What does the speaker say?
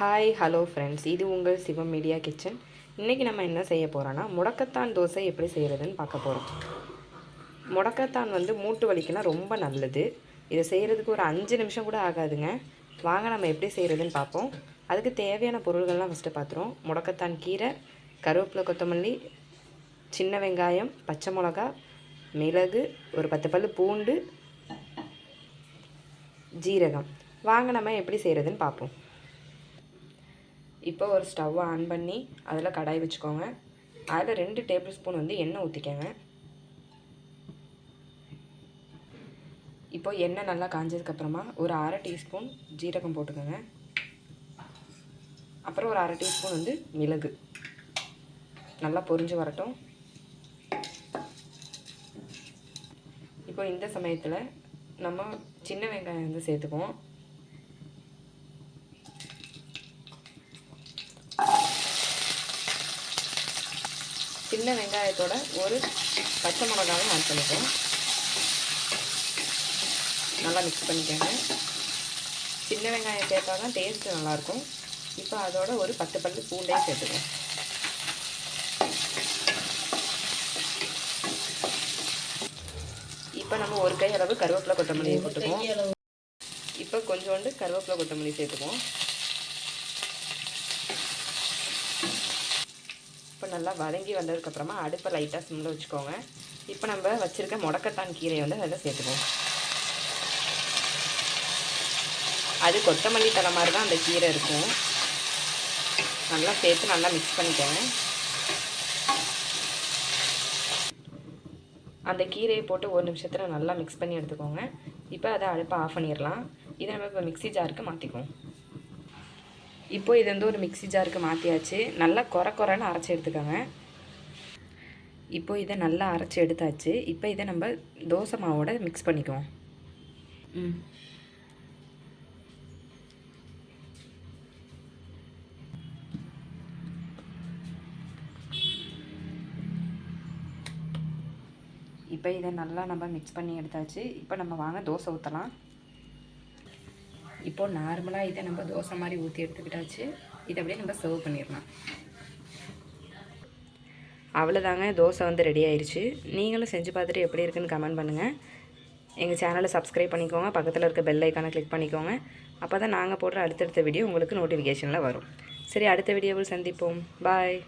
Hi hello friends, இது உங்கள் சிவம் media kitchen. இன்றைக்கி நம்ம என்ன செய்ய போகிறோன்னா முடக்கத்தான் தோசை எப்படி செய்கிறதுன்னு பார்க்க போகிறோம். முடக்கத்தான் மூட்டு வலிக்கெல்லாம் ரொம்ப நல்லது. இதை செய்கிறதுக்கு ஒரு 5 நிமிஷம் கூட ஆகாதுங்க. வாங்க நம்ம எப்படி செய்கிறதுன்னு பார்ப்போம். அதுக்கு தேவையான பொருள்கள்லாம் ஃபஸ்ட்டு பார்த்துருவோம். முடக்கத்தான் கீரை, கருவேப்பிலை, கொத்தமல்லி, சின்ன வெங்காயம், பச்சை மிளகா, மிளகு, ஒரு 10 பல் பூண்டு, ஜீரகம். வாங்க நம்ம எப்படி செய்கிறதுன்னு பார்ப்போம். இப்போ ஒரு ஸ்டவ்வை ஆன் பண்ணி அதில் கடாய் வச்சுக்கோங்க. அதில் 2 டேபிள் ஸ்பூன் எண்ணெய் ஊற்றிக்கோங்க. இப்போ எண்ணெய் நல்லா காஞ்சதுக்கப்புறமா ஒரு 1/2 டீஸ்பூன் ஜீரகம் போட்டுக்கோங்க. அப்புறம் ஒரு 1/2 டீஸ்பூன் மிளகு நல்லா பொரிஞ்சு வரட்டும். இப்போ இந்த சமயத்தில் நம்ம சின்ன வெங்காயம் சேர்த்துக்குவோம். சின்ன வெங்காயத்தோட ஒரு பச்சை மிளகாவும் ஆட் பண்ணிப்போம். நல்லா மிக்ஸ் பண்ணிக்கோங்க. சின்ன வெங்காயம் சேர்த்தா தான் டேஸ்ட்டு நல்லாயிருக்கும். இப்போ அதோட ஒரு 10 பல் பூண்டையும் சேர்த்துக்கோம். இப்போ நம்ம ஒரு கை அளவு கருவேப்பிலை கொத்தமல்லியை போட்டுக்குவோம். இப்போ கொஞ்சோண்டு கருவேப்பிலை கொத்தமல்லி சேர்த்துக்குவோம். இப்போ நல்லா வதங்கி வந்ததுக்கப்புறமா அடுப்பை லைட்டாக சிம்மில் வச்சுக்கோங்க. இப்போ நம்ம வச்சுருக்க முடக்கத்தான் கீரையை அதில் சேர்த்துக்குவோம். அது கொத்தமல்லி தலை மாதிரி தான் அந்த கீரை இருக்கும். நல்லா சேர்த்து நல்லா மிக்ஸ் பண்ணிக்கோங்க. அந்த கீரையை போட்டு 1 நிமிஷத்தில் நல்லா மிக்ஸ் பண்ணி எடுத்துக்கோங்க. இப்போ அதை அடுப்பை ஆஃப் பண்ணிடலாம். இதை நம்ம இப்போ மிக்ஸி ஜாருக்கு மாற்றிக்குவோம். இப்போ இது ஒரு மிக்ஸி ஜாருக்கு மாற்றியாச்சு. நல்லா கொரன்னு அரைச்சி எடுத்துக்கோங்க. இப்போ இதை நல்லா அரைச்சி எடுத்தாச்சு. இப்போ இதை நம்ம தோசை மாவோட மிக்ஸ் பண்ணிக்குவோம். இப்போ இதை நல்லா நம்ம மிக்ஸ் பண்ணி எடுத்தாச்சு. இப்போ நம்ம வாங்க தோசை ஊற்றலாம். இப்போது நார்மலாக இதை நம்ம தோசை மாதிரி ஊற்றி எடுத்துக்கிட்டாச்சு. இதை அப்படியே நம்ம சர்வ் பண்ணிடலாம். அவ்வளோதாங்க, தோசை ரெடி ஆயிடுச்சு. நீங்களும் செஞ்சு பார்த்துட்டு எப்படி இருக்குன்னு கமெண்ட் பண்ணுங்கள். எங்கள் சேனலை சப்ஸ்கிரைப் பண்ணிக்கோங்க. பக்கத்தில் இருக்க பெல் ஐக்கானை கிளிக் பண்ணிக்கோங்க. அப்போ தான் நாங்கள் போடுற அடுத்தடுத்த வீடியோ உங்களுக்கு நோட்டிஃபிகேஷனில் வரும். சரி, அடுத்த வீடியோவில் சந்திப்போம். பாய்.